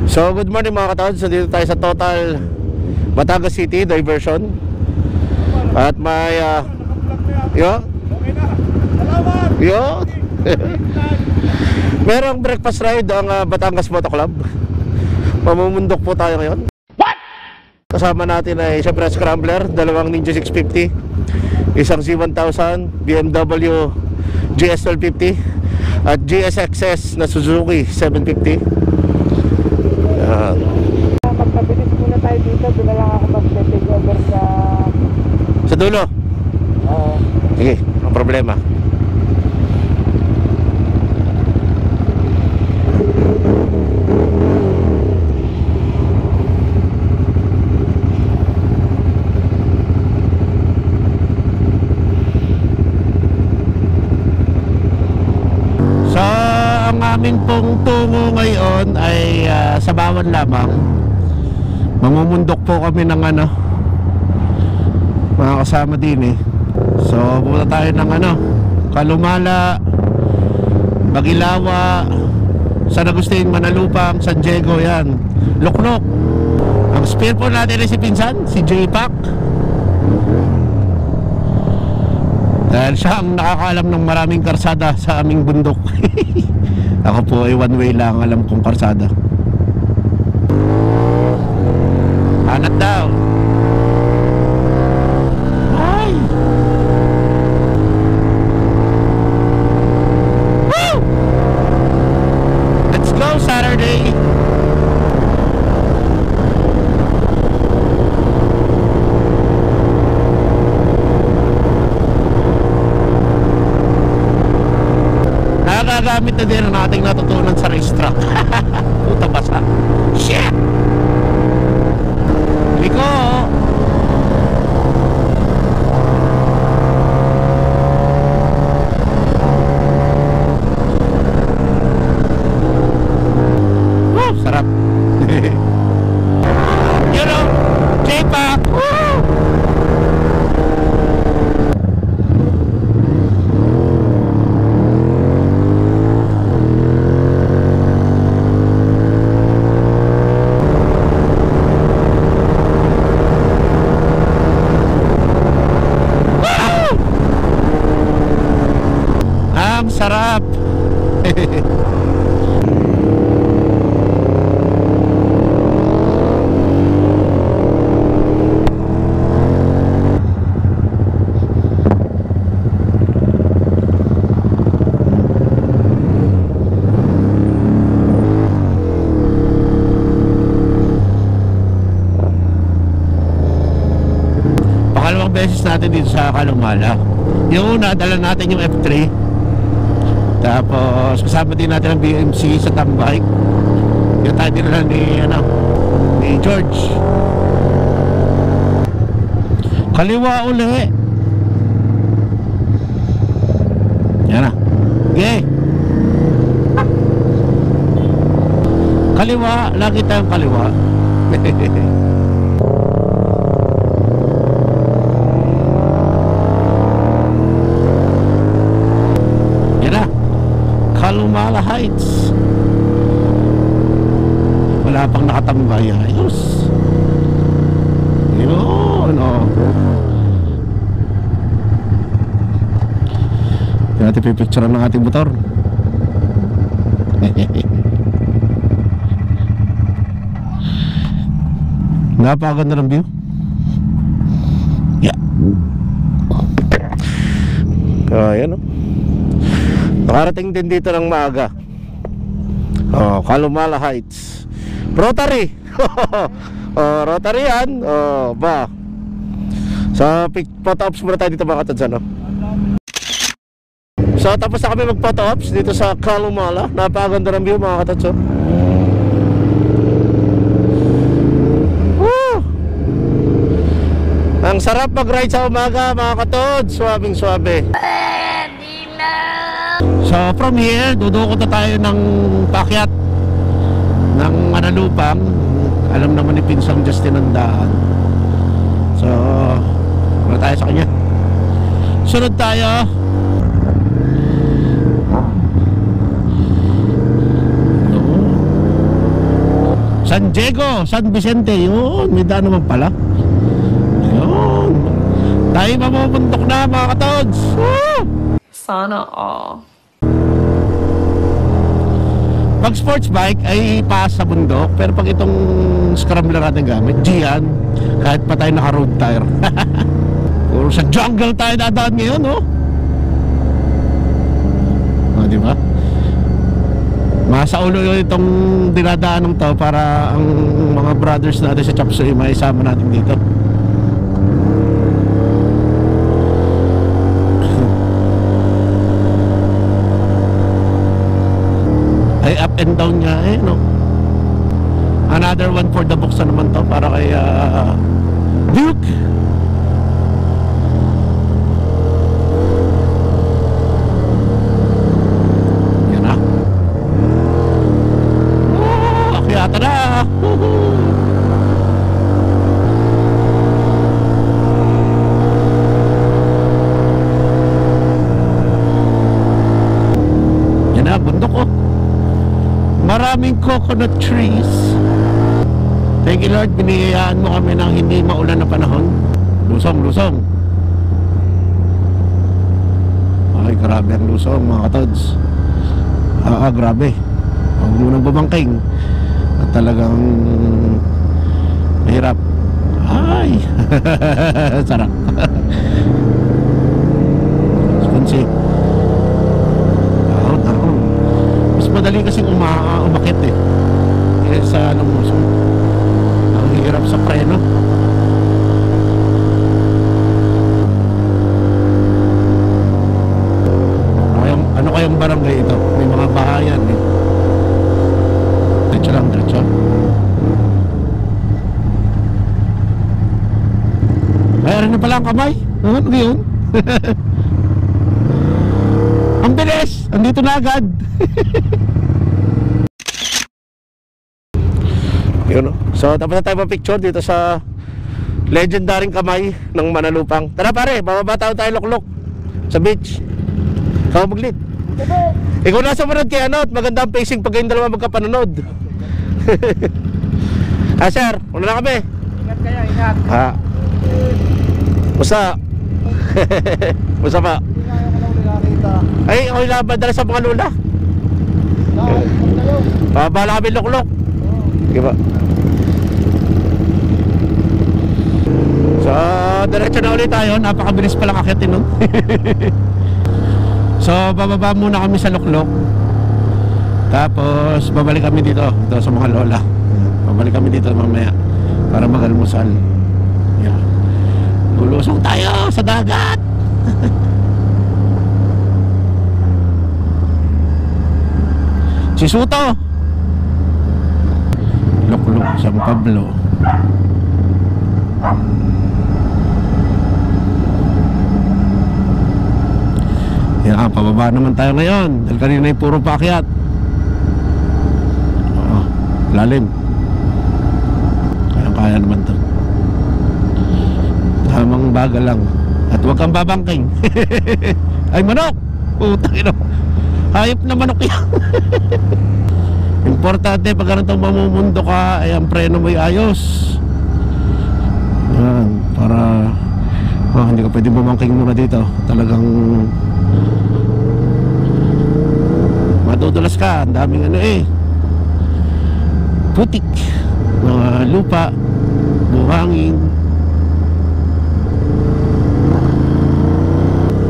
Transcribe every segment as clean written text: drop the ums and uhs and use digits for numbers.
So good morning mga katods. So dito tayo sa Total Batangas City diversion. At may merong breakfast ride ang Batangas Moto Club. Mamumundok po tayo ngayon. What? Kasama natin ay syempre Scrambler, dalawang Ninja 650, isang Z1000, BMW GS 1250 at GSXS na Suzuki 750. Magpabilis muna tayo dito. Doon na lang ako mag-take over sa dulo? Oo. Sige, ang problema. So, ang amin pong tungo ngayon ay sa Bawan lamang. Mamumundok po kami ng mga kasama din eh. So pupunta tayo ng Calumala, Bagilawa, San Agustin, Manalupang, San Diego, yan, Luknok. Ang spear po natin ay si Pinsan, si J-Pac, dahil siya ang nakakaalam ng maraming karsada sa aming bundok. Ako po ay one way lang alam kong karsada. Hanat daw. Ay! Woo! Let's go Saturday! Nagagamit na din ang ating natutunan sa racetrack. Puta basa. Shit! Liko! Woo! Sarap! You know, J-Pac! Woo! Sarap. Pangalawang beses natin dito sa Calumala. Yung una, dala natin yung F3. Tapos kasama din natin ang BMC sa tambike. Yung tayo din lang ni George. Kaliwa uli. Yan na. Okay. Kaliwa, lagi tayong kaliwa. Calumala Heights. Wala pang nakatambay. Ayos. Yun, Hindi natin pipicturean ng ating motor. Napakaganda ng view. Yeah. Ayan nakarating din dito ng maaga. Calumala Heights Rotary. Rotary yan. Ba. Sa photo ops muna tayo dito mga katods. So tapos na kami mag photo ops dito sa Calumala. Napakaganda ng view mga katods. Ang sarap mag ride sa umaga mga katods. Swabing swabe. So from here, dudukot na tayo ng paakyat ng Manalupang. Alam naman ni Pinsang Justin ang daan. So, wala tayo sa kanya. Sunod tayo. San Diego, San Vicente. Yun, may daan naman pala. Yun. Tayo mamumundok na mga katods. Woo! Sana all. Pag sports bike ay paas sa bundok. Pero pag itong scrambler natin gamit, Gian, kahit pa tayo naka-road tire. Puro sa jungle tayo dadaan ngayon, no? O, diba? Masa ulo yun itong dinadaan ng to para ang mga brothers natin sa Chop Suey maisama natin dito. Ay up and down niya eh, no? Another one for the books na naman to para kay Duke. Yan na. Akyata na. Yan na, bundok oh. Maraming coconut trees. Thank you Lord, binigyan mo kami ng hindi maulan na panahon. Lusong, lusong. Ay, grabe ang lusong mga katods. Grabe. Huwag mo nang bumangking. At talagang mahirap. Ay, sarap. Sponsi. Mas madali kasing umakit eh. Kesa anong lusong. Ang hirap sa preno. Ano kayang barangay ito? May mga bahayan eh. Diretso lang, diretso. Mayroon na pala ang kamay. Ano yun? Ang bilis! Andito na agad. Yun, no? So tapos na tayo pa-picture dito sa legendaring kamay ng Manalupang. Tara pare, bababa tayo Loklok sa beach. Ikaw maglit. Ikaw nasa manod kay ano, at maganda ang pacing pag kayong dalawa magkapanunod. Sir, una na kami. Ingat kayo, ingat. Musta? Musta pa? Hindi nga yung alam nakakita. Ay, ako yung labadala sa mga lula. Pabala kami Loklok. Sige ba? So, diretso na ulit tayo. Napakabilis palang akitin nun. So, bababa muna kami sa Loklok. Tapos, babalik kami dito sa mga lola. Babalik kami dito mamaya para mag-almusal. Yeah. Lulusong tayo sa dagat. Si Suto. Loklok, San Pablo. Yan, pababa naman tayo ngayon. Dahil kanina ay puro paakyat. Lalim. Kaya naman to. Tamang bagal lang. At huwag kang babangking. Ay, manok! Putang ina. Hayop na manok yan. Importante pag ganitong mamumundo ka ay ang preno mo'y ayos. Yan, para hindi ka pwede bumangking muna dito. Talagang madudulas ka. Ang daming ano eh, putik, mga lupa, buhangin.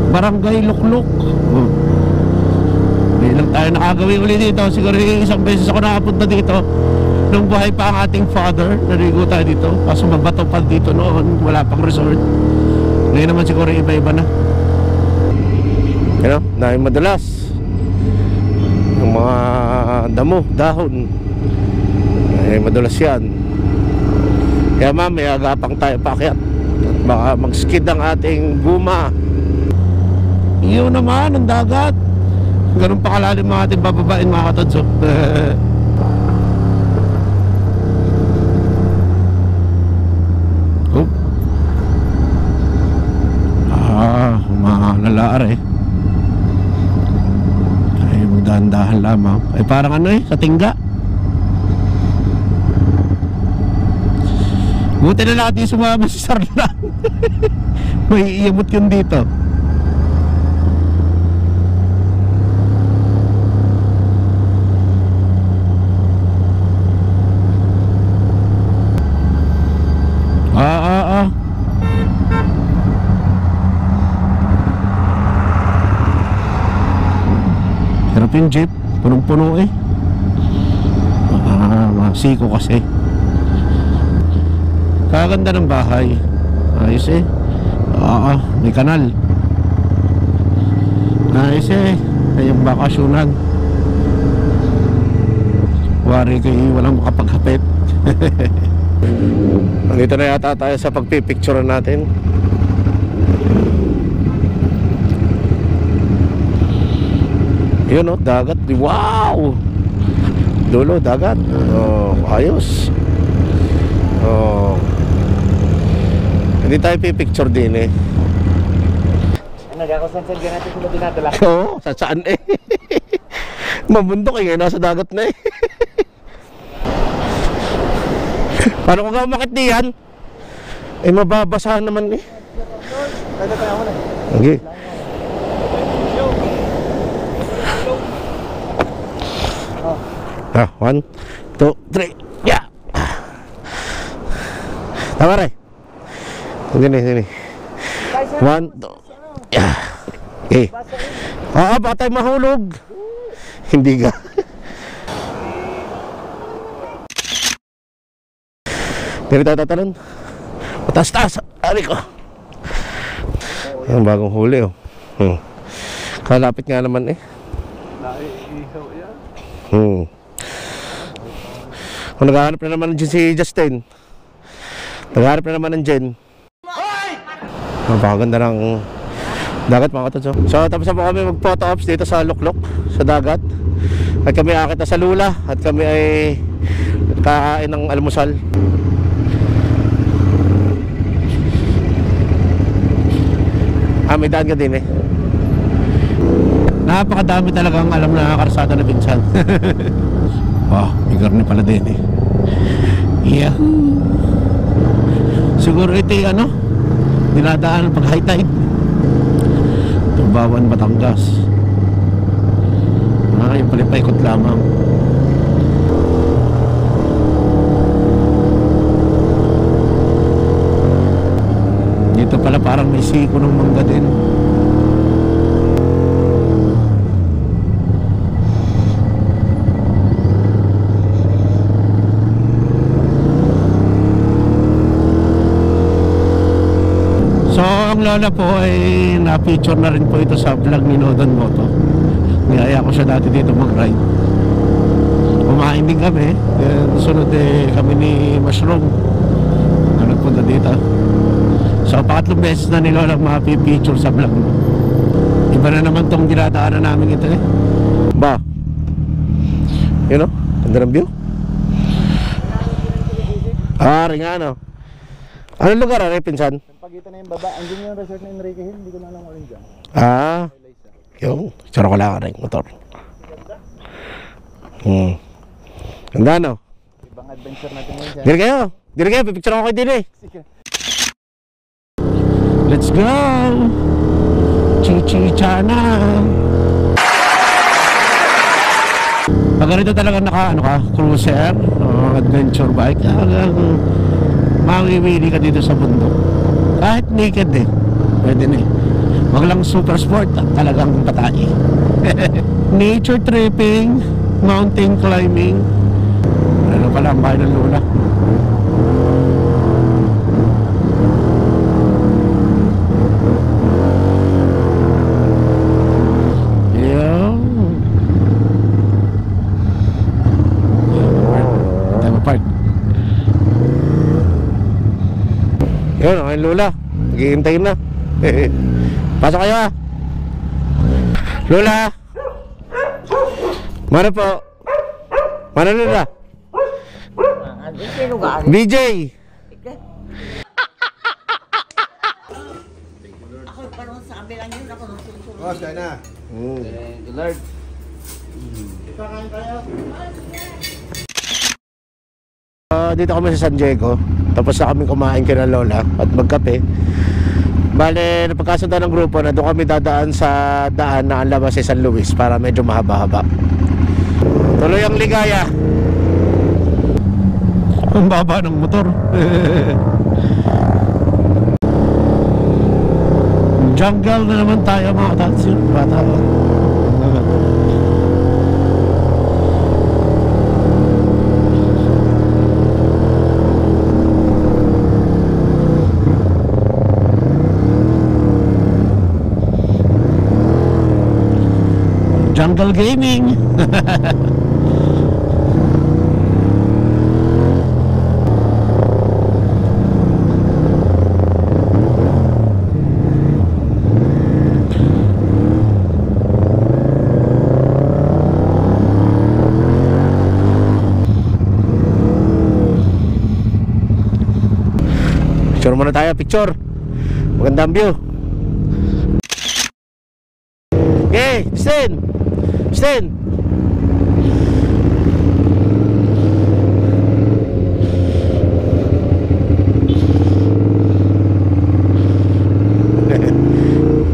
Barangay Loklok. May lang tayo nakagawin ulit dito. Siguro isang beses ako nakapunta dito nung buhay pa ang ating father. Narigo tayo dito. Kaso mabato pa dito noon. Wala pang resort. Ngayon naman siguro iba-iba na. You know, dahil madalas yung mga damo, dahon ay madulas yan. Kaya mamaya agapang tayo paakyat at baka mag-skid ang ating guma. Iyon naman ang dagat. Ganun pa kalalim mga ating bababain mga katodso. Malalaar eh. Ay magdahan-dahan lamang. Ay parang ano eh, sa tingga. Buti na natin sumama si Sarlan. May iamot yun dito. Hirap yung jeep, punong-puno eh. Masiko kasi. Kaganda ng bahay. Ayos eh. May kanal. Ayos eh. Ay yung bakasyonan. Wari kayo walang makapaghapit. Nandito na yata tayo sa pagpipicture natin. Yun o, dagat. Wow! Dulo, dagat. Ayos. Hindi tayo pipicture din eh. Nagkakasansan ka natin sila dinadala. Oo, saan eh. Mabundok eh, nasa dagat na eh. Paano ko ka umakit diyan? Eh mababasa naman eh. Pwede tayo ako na. Okay. Ah, 1, 2, 3. Yeah. Tama rin. Sini. 1, 2. Yeah. Okay. Baka tayo mahulog. Hindi ka. Hindi tayo tatalon. Taas. Ari ko. Ang bagong huli oh. Kalapit nga naman eh. Naiihaw yan. Kung naghahanap na naman dyan si Justin. Naghahanap na naman ng Jen. Napakaganda ng dagat mga katods. So tapos na po kami mag-photo ops dito sa Luklok, sa dagat. At kami akit na sa Lula. At kami ay kakain ng almusal. May daan ka din eh. Napakadami talagang alam na karsada na pinsan. Wow, may garni pala din eh. Yeah. Siguro ito ano, dinadaan pag high tide. Tumbawan, Batangas. Yung pala paikot lamang. Dito pala parang may siko ng mangga din. So ang lola po ay na-feature na rin po ito sa vlog ni Nodon Moto. Niyaya ko siya dati dito mag-ride. Kumain din kami. Sunod kami ni Mushroom na nagpunta dito. So pangatlong beses na ni lola ma-feature sa vlog mo. Iba na naman tong dinadaanan namin ito eh. Ba? You know? Ganda ng view. Rin nga ano. Anong lugar pinsan? Pagitan na yung baba, andun yung resort na Enrique Hill, hindi ko na alam kung dyan. Yung, tsara ko lang ka rin, motor. Ganda no? Ibang adventure natin ngayon siya. Dili kayo, pipicture ako kayo din eh. Sige. Let's go! Chichichana! Pag ganito talaga cruiser, adventure bike, mawiwili ka dito sa bundok. Kahit naked eh, pwede na eh. Wag lang super sport at talagang patay. Nature tripping, mountain climbing. Ano pala ang bahay ng lola. Yun, ang lola. Naghihintayin na. Pasok kayo ah. Lola. Mano po? Mano lola? BJ. Ako parang sa amin lang yun. Ako nung susunod. Boss, kaya na. Thank you, Lord. dito kami sa San Diego. Tapos na kami kumain kina Lola at magkape. Bale, napagkasundan ng grupo na doon kami dadaan sa daan na ang labas sa San Luis para medyo mahaba-haba. Tuloy ang ligaya. Ang baba ng motor. Jungle na naman tayo mga katatsi. Bata. Jungle Gaming. Picture muna tayo, picture. Magandang view. Okay, Sten. Sten.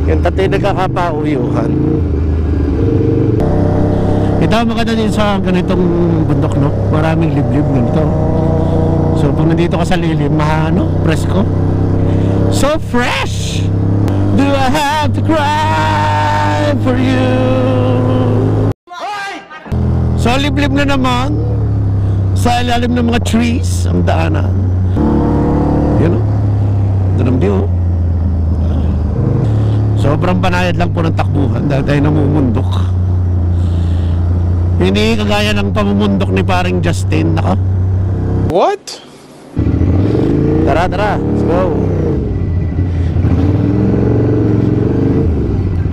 Yung tatay nagkakapauyuhan. Ito maganda din sa ganitong bundok, no? Maraming liblib ganito. So pag nandito ka sa lilim, presko. So fresh. Do I have to cry for you? So liblib na naman sa ilalim ng mga trees ang daanan. Yun o. Doon ang view. Sobrang panayad lang po ng takbuhan dahil tayo namumundok. Hindi kagaya ng pamumundok ni paring Justin. Naka. What? Tara, tara. Let's go.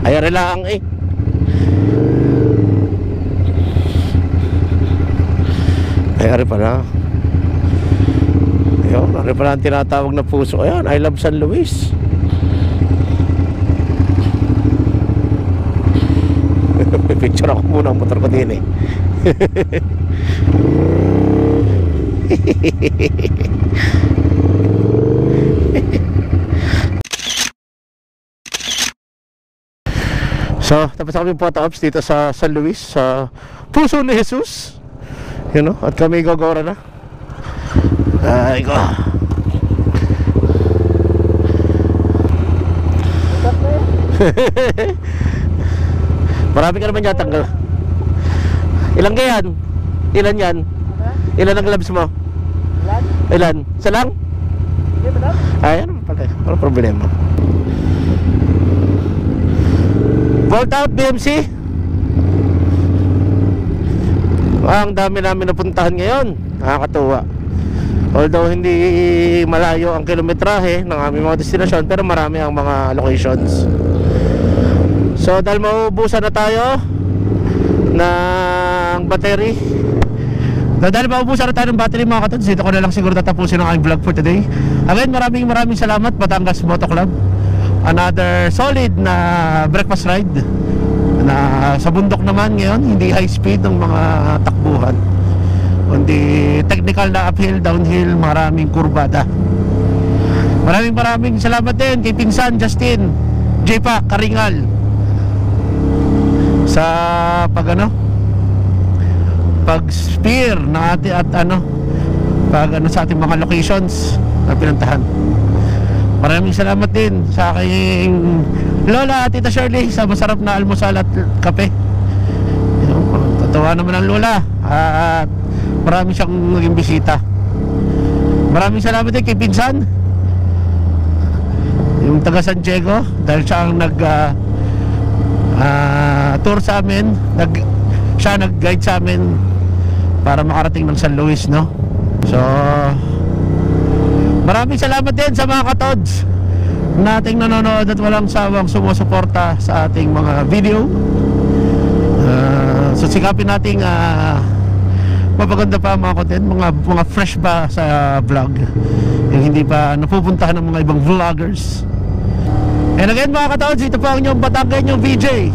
Ay, relaang eh. Ay, ari pala. Ayun, ari pala ang tinatawag na puso. Ayan, I love San Luis. Picture ako muna ang motor ko din eh. So, tapos kami photo ops dito sa San Luis, sa Puso ni Jesus. You know, at kami gagawin na. Ay ko. Marami ka naman yata. Ilang yan? Ilan yan? Ilan ang gloves mo? Ilan? Isa lang? Ay, ano pala? Ano problema? Volt out BMC. Ang dami namin napuntahan ngayon. Nakakatuwa. Although hindi malayo ang kilometrahe ng aming mga destinasyon, pero marami ang mga locations. So dahil mauubusan na tayo ng battery, dahil mauubusan na tayo ng battery mga katods, dito ko na lang siguro tatapusin ang aking vlog for today. Again, maraming salamat Batangas Moto Club. Another solid na breakfast ride na sa bundok naman ngayon, hindi high speed ng mga takbuhan, kundi technical na uphill, downhill, maraming kurbada. Maraming salamat din kay Pinsan Justin J-Pac Karingal sa pag-spear na at sa ating mga locations na pinuntahan. Maraming salamat din sa aking Lola at Tita Shirley sa masarap na almusal at kape. Tatawa naman ang Lola at marami siyang naging bisita. Maraming salamat din kay Pinsan, yung taga San Diego, dahil siya ang tour sa amin, siya nag-guide sa amin para makarating ng San Luis, no? So maraming salamat din sa mga katods nating nanonood at walang sawang sumusuporta sa ating mga video. So sikapin nating mapaganda pa ang mga content, mga fresh ba sa vlog, yung hindi pa napupuntahan ng mga ibang vloggers. And again mga katods, ito po ang inyong Batangan, yung VJ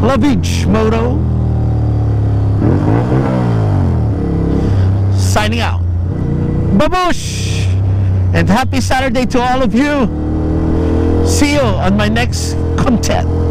Lavich Moto signing out. Babush! And happy Saturday to all of you. See you on my next content.